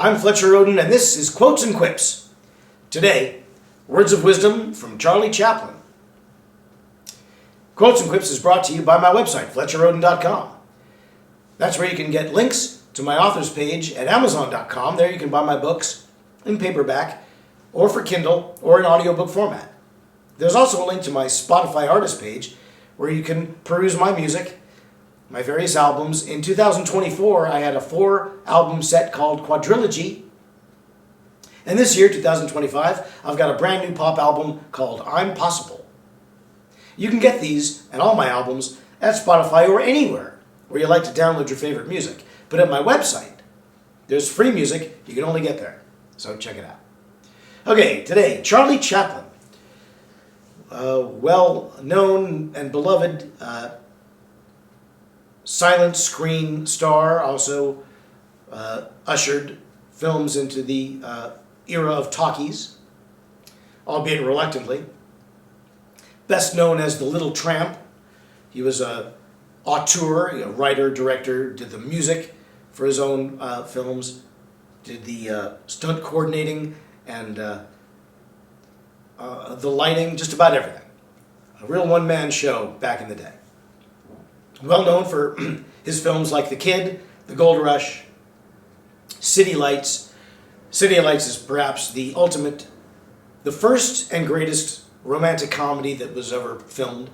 I'm Fletcher Rhoden, and this is Quotes and Quips. Today, words of wisdom from Charlie Chaplin. Quotes and Quips is brought to you by my website, FletcherRhoden.com. That's where you can get links to my author's page at Amazon.com. There you can buy my books in paperback, or for Kindle, or in audiobook format. There's also a link to my Spotify artist page, where you can peruse my music, my various albums. In 2024, I had a 4-album set called Quadrilogy. And this year, 2025, I've got a brand new pop album called I'm Possible. You can get these and all my albums at Spotify or anywhere where you like to download your favorite music. But at my website, there's free music you can only get there. So check it out. Okay, today, Charlie Chaplin. Well-known and beloved silent screen star, also ushered films into the era of talkies, albeit reluctantly. Best known as the Little Tramp. He was an auteur, a writer, director, did the music for his own films, did the stunt coordinating and the lighting, just about everything. A real one-man show back in the day. Well known for his films like The Kid, The Gold Rush, City Lights. City Lights is perhaps the first and greatest romantic comedy that was ever filmed.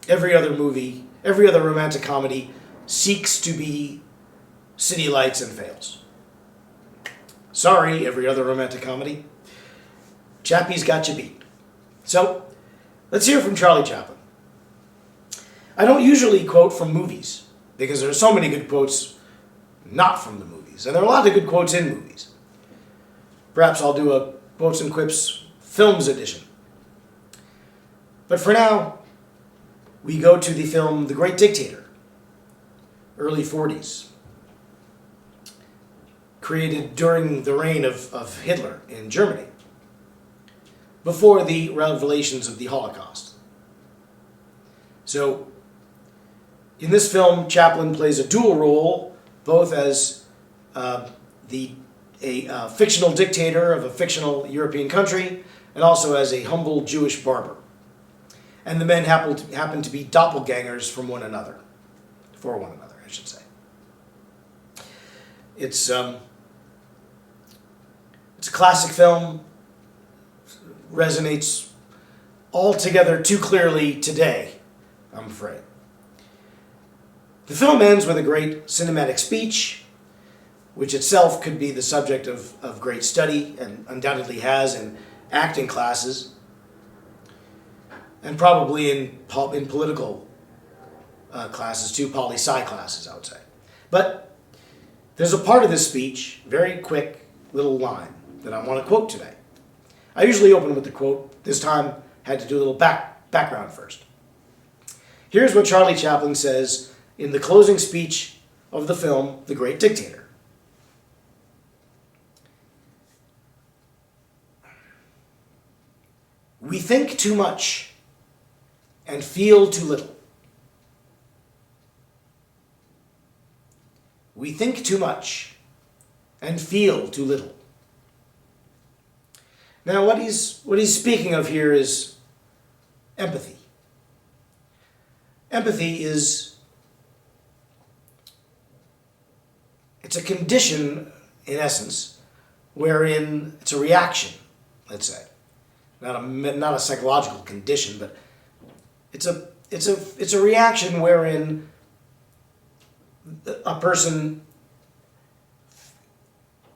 Every other romantic comedy seeks to be City Lights and fails. Sorry, every other romantic comedy. Chappie's got you beat. So, let's hear from Charlie Chaplin. I don't usually quote from movies, because there are so many good quotes not from the movies, and there are a lot of good quotes in movies. Perhaps I'll do a Quotes and Quips Films edition. But for now, we go to the film The Great Dictator, early 40s, created during the reign of Hitler in Germany, before the revelations of the Holocaust. So, in this film, Chaplin plays a dual role, both as a fictional dictator of a fictional European country, and also as a humble Jewish barber. And the men happen to be doppelgangers for one another, I should say. It's a classic film, resonates altogether too clearly today, I'm afraid. The film ends with a great cinematic speech, which itself could be the subject of great study, and undoubtedly has in acting classes, and probably in political classes too, poli-sci classes, I would say. But there's a part of this speech, very quick little line, that I want to quote today. I usually open with the quote. This time, had to do a little background first. Here's what Charlie Chaplin says in the closing speech of the film, The Great Dictator. We think too much and feel too little. We think too much and feel too little. Now, what he's speaking of here is empathy. Empathy it's a condition, in essence, wherein it's a reaction, let's say. Not a psychological condition, but it's a reaction wherein a person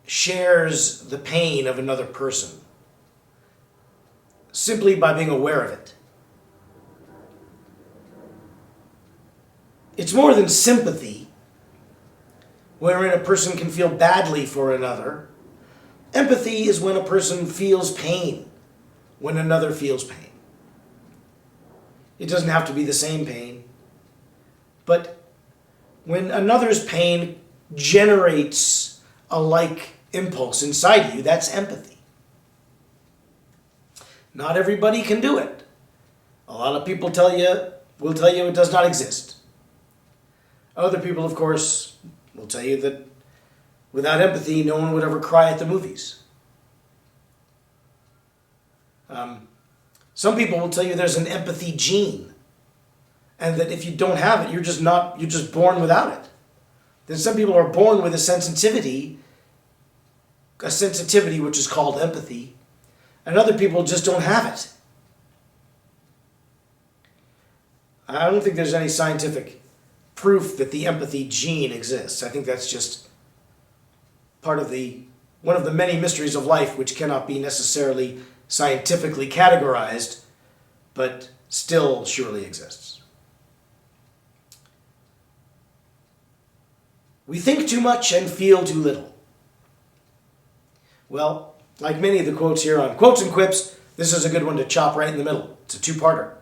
shares the pain of another person simply by being aware of it. It's more than sympathy, wherein a person can feel badly for another. Empathy is when a person feels pain, when another feels pain. It doesn't have to be the same pain, but when another's pain generates a like impulse inside you, that's empathy. Not everybody can do it. A lot of people will tell you it does not exist. Other people, of course, will tell you that Without empathy, no one would ever cry at the movies. Some people will tell you there's an empathy gene, and that if you don't have it, you're just born without it. Then some people are born with a sensitivity which is called empathy, and other people just don't have it. I don't think there's any scientific proof that the empathy gene exists. I think that's just one of the many mysteries of life which cannot be necessarily scientifically categorized, but still surely exists. We think too much and feel too little. Well, like many of the quotes here on Quotes and Quips, this is a good one to chop right in the middle. It's a two-parter.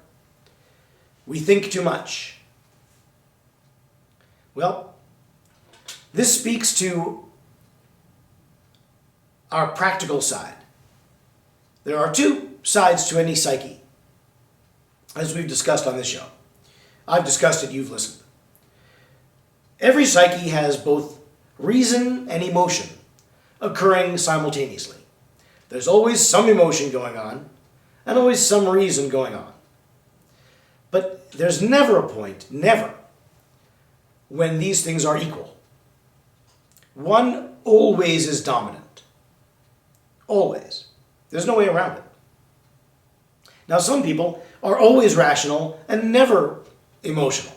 We think too much. Well, this speaks to our practical side. There are two sides to any psyche, as we've discussed on this show. I've discussed it, you've listened. Every psyche has both reason and emotion occurring simultaneously. There's always some emotion going on and always some reason going on. But there's never a point, never, when these things are equal. One always is dominant. Always. There's no way around it. Now, some people are always rational and never emotional.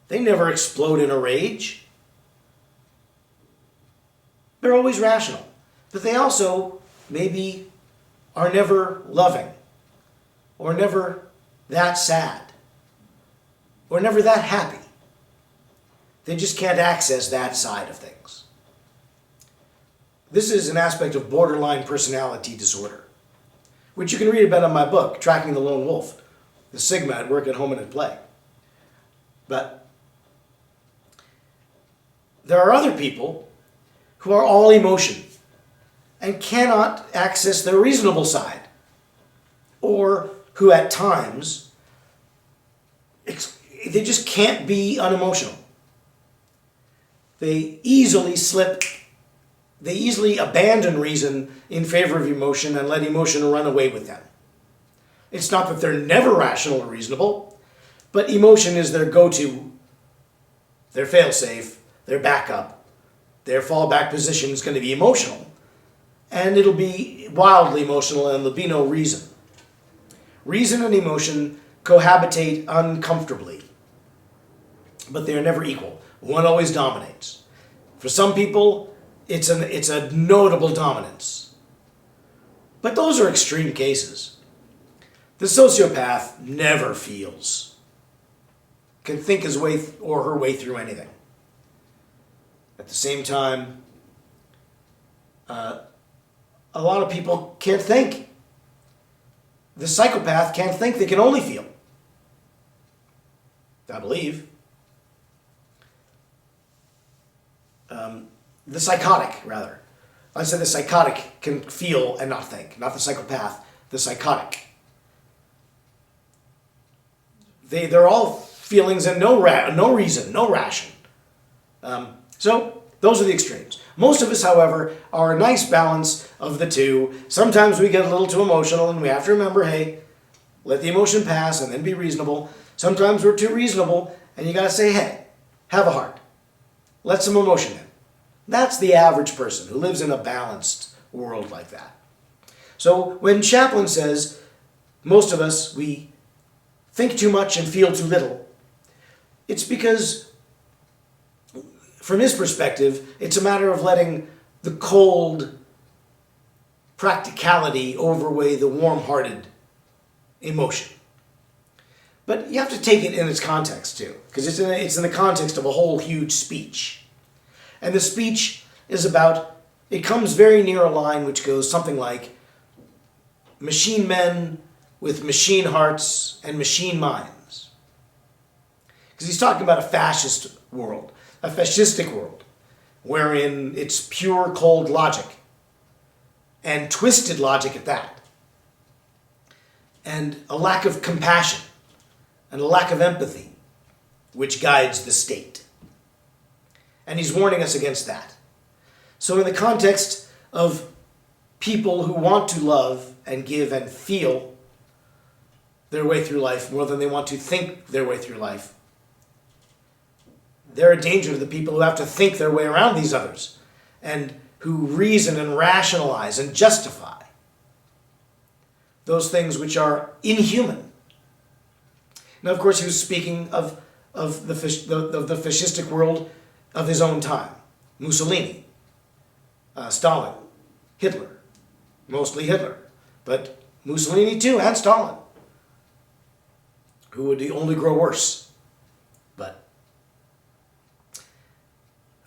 They never explode in a rage. They're always rational. But they also maybe are never loving, or never that sad, or never that happy. They just can't access that side of things. This is an aspect of borderline personality disorder, which you can read about in my book, Tracking the Lone Wolf, the Sigma at Work, at Home, and at Play. But there are other people who are all emotion and cannot access their reasonable side, or who at times, they just can't be unemotional. They easily abandon reason in favor of emotion and let emotion run away with them. It's not that they're never rational or reasonable, but emotion is their go-to, their fail-safe, their backup. Their fallback position is going to be emotional, and it'll be wildly emotional, and there'll be no reason. Reason and emotion cohabitate uncomfortably, but they are never equal. One always dominates. For some people, it's a notable dominance. But those are extreme cases. The sociopath never feels, can think his way or her way through anything. At the same time, a lot of people can't think. The psychopath can't think, they can only feel. I believe. The psychotic, rather. I said the psychotic can feel and not think. Not the psychopath, the psychotic. They're all feelings and no reason, no ration. So those are the extremes. Most of us, however, are a nice balance of the two. Sometimes we get a little too emotional, and we have to remember, hey, let the emotion pass and then be reasonable. Sometimes we're too reasonable, and you got to say, hey, have a heart. Let some emotion in. That's the average person who lives in a balanced world like that. So when Chaplin says, most of us, we think too much and feel too little, it's because, from his perspective, it's a matter of letting the cold practicality overweigh the warm-hearted emotion. But you have to take it in its context, too, because it's in the context of a whole huge speech. And the speech is about, it comes very near a line which goes something like, machine men with machine hearts and machine minds. Because he's talking about a fascist world, a fascistic world, wherein it's pure cold logic, and twisted logic at that, and a lack of compassion, and a lack of empathy, which guides the state. And he's warning us against that. So in the context of people who want to love and give and feel their way through life more than they want to think their way through life, they're a danger to the people who have to think their way around these others and who reason and rationalize and justify those things which are inhuman. Now, of course, he was speaking of the fascistic world of his own time. Mussolini, Stalin, Hitler, mostly Hitler, but Mussolini too, and Stalin, who would only grow worse. But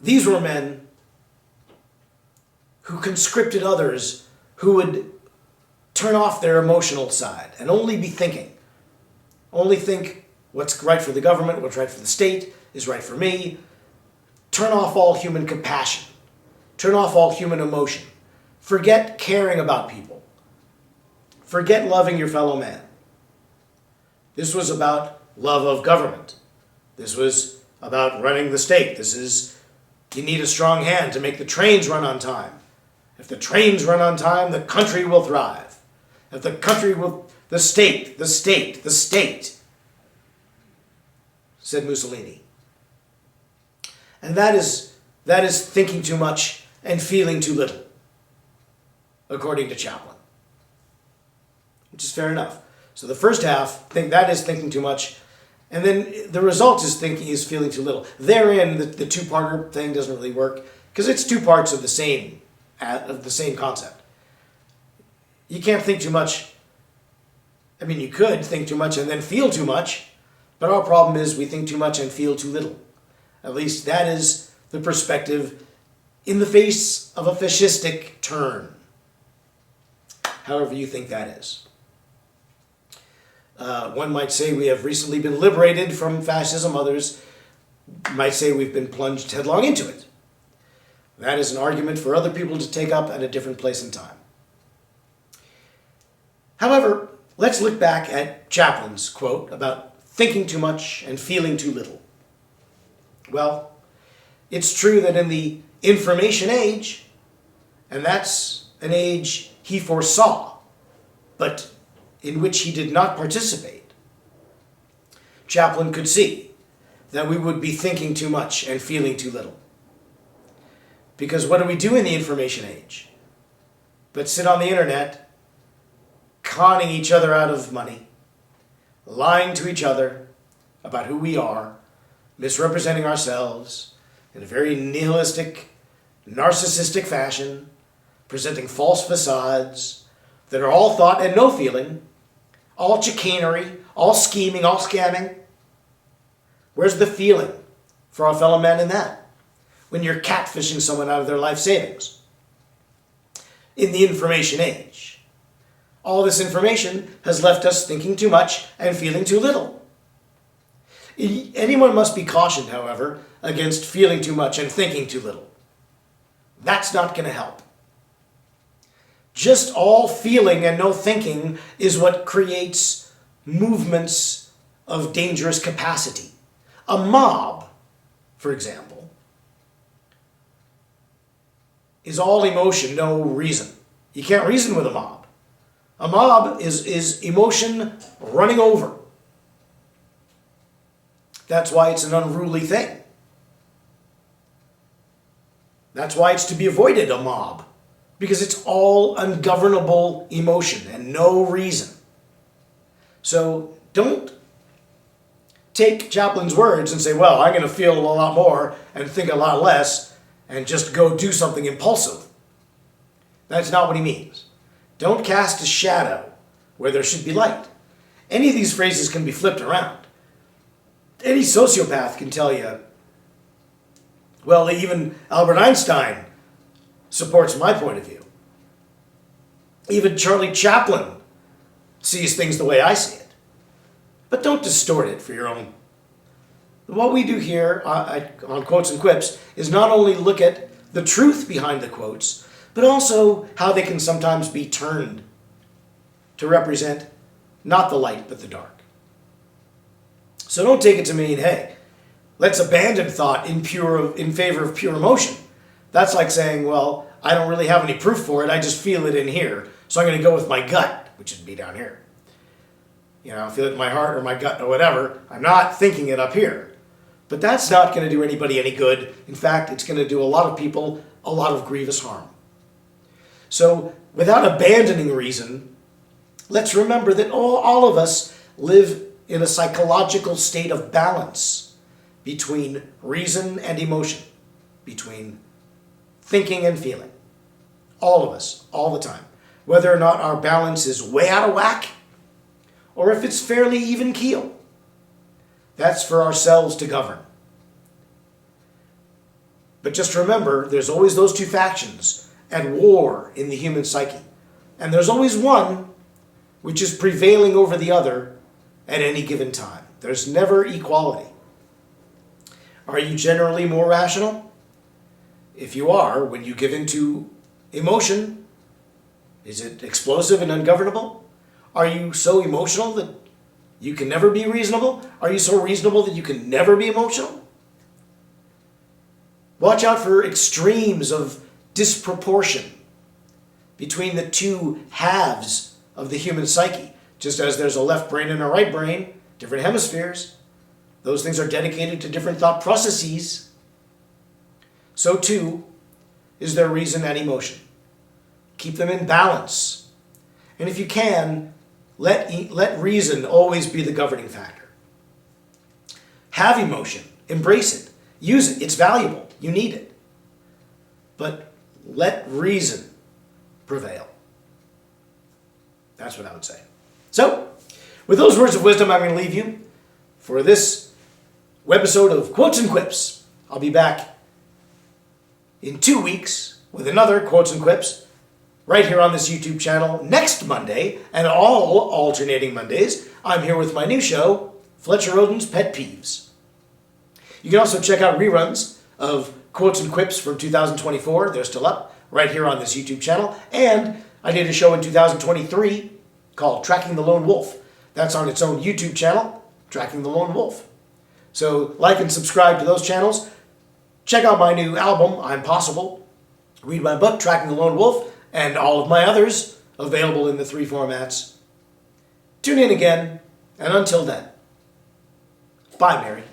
these were men who conscripted others who would turn off their emotional side and only be thinking. Only think what's right for the government, what's right for the state, is right for me. Turn off all human compassion. Turn off all human emotion. Forget caring about people. Forget loving your fellow man. This was about love of government. This was about running the state. You need a strong hand to make the trains run on time. If the trains run on time, the country will thrive. If the country will, the state, said Mussolini. And that is thinking too much and feeling too little, according to Chaplin. Which is fair enough. So the first half, that is thinking too much, and then the result is feeling too little. Therein, the two-parter thing doesn't really work, because it's two parts of the same concept. You can't think too much. I mean, you could think too much and then feel too much, but our problem is we think too much and feel too little. At least that is the perspective in the face of a fascistic turn. However you think that is. One might say we have recently been liberated from fascism. Others might say we've been plunged headlong into it. That is an argument for other people to take up at a different place and time. However, let's look back at Chaplin's quote about thinking too much and feeling too little. Well, it's true that in the information age, and that's an age he foresaw, but in which he did not participate, Chaplin could see that we would be thinking too much and feeling too little. Because what do we do in the information age? But sit on the internet, conning each other out of money, lying to each other about who we are, misrepresenting ourselves in a very nihilistic, narcissistic fashion, presenting false facades that are all thought and no feeling, all chicanery, all scheming, all scamming. Where's the feeling for our fellow men in that? When you're catfishing someone out of their life savings. In the information age, all this information has left us thinking too much and feeling too little. Anyone must be cautioned, however, against feeling too much and thinking too little. That's not going to help. Just all feeling and no thinking is what creates movements of dangerous capacity. A mob, for example, is all emotion, no reason. You can't reason with a mob. A mob is emotion running over. That's why it's an unruly thing. That's why it's to be avoided, a mob. Because it's all ungovernable emotion and no reason. So don't take Chaplin's words and say, well, I'm going to feel a lot more and think a lot less and just go do something impulsive. That's not what he means. Don't cast a shadow where there should be light. Any of these phrases can be flipped around. Any sociopath can tell you, well, even Albert Einstein supports my point of view. Even Charlie Chaplin sees things the way I see it. But don't distort it for your own. What we do here on Quotes and Quips is not only look at the truth behind the quotes, but also how they can sometimes be turned to represent not the light but the dark. So don't take it to mean, hey, let's abandon thought in favor of pure emotion. That's like saying, well, I don't really have any proof for it, I just feel it in here, so I'm going to go with my gut, which would be down here. You know, I feel it in my heart or my gut or whatever. I'm not thinking it up here. But that's not going to do anybody any good. In fact, it's going to do a lot of people a lot of grievous harm. So, without abandoning reason, let's remember that all of us live in a psychological state of balance between reason and emotion, between thinking and feeling. All of us, all the time. Whether or not our balance is way out of whack, or if it's fairly even keel. That's for ourselves to govern. But just remember, there's always those two factions at war in the human psyche. And there's always one which is prevailing over the other at any given time. There's never equality. Are you generally more rational? If you are, when you give into emotion, is it explosive and ungovernable? Are you so emotional that you can never be reasonable? Are you so reasonable that you can never be emotional? Watch out for extremes of disproportion between the two halves of the human psyche. Just as there's a left brain and a right brain, different hemispheres, those things are dedicated to different thought processes. So too is there reason and emotion. Keep them in balance. And if you can, let reason always be the governing factor. Have emotion. Embrace it. Use it. It's valuable. You need it. But let reason prevail. That's what I would say. So, with those words of wisdom, I'm going to leave you for this webisode of Quotes and Quips. I'll be back in 2 weeks with another Quotes and Quips right here on this YouTube channel next Monday, and all alternating Mondays, I'm here with my new show, Fletcher Rhoden's Pet Peeves. You can also check out reruns of Quotes and Quips from 2024. They're still up right here on this YouTube channel. And I did a show in 2023 called Tracking the Lone Wolf. That's on its own YouTube channel, Tracking the Lone Wolf. So like and subscribe to those channels. Check out my new album, I'm Possible. Read my book, Tracking the Lone Wolf, and all of my others, available in the 3 formats. Tune in again, and until then, bye, Mary.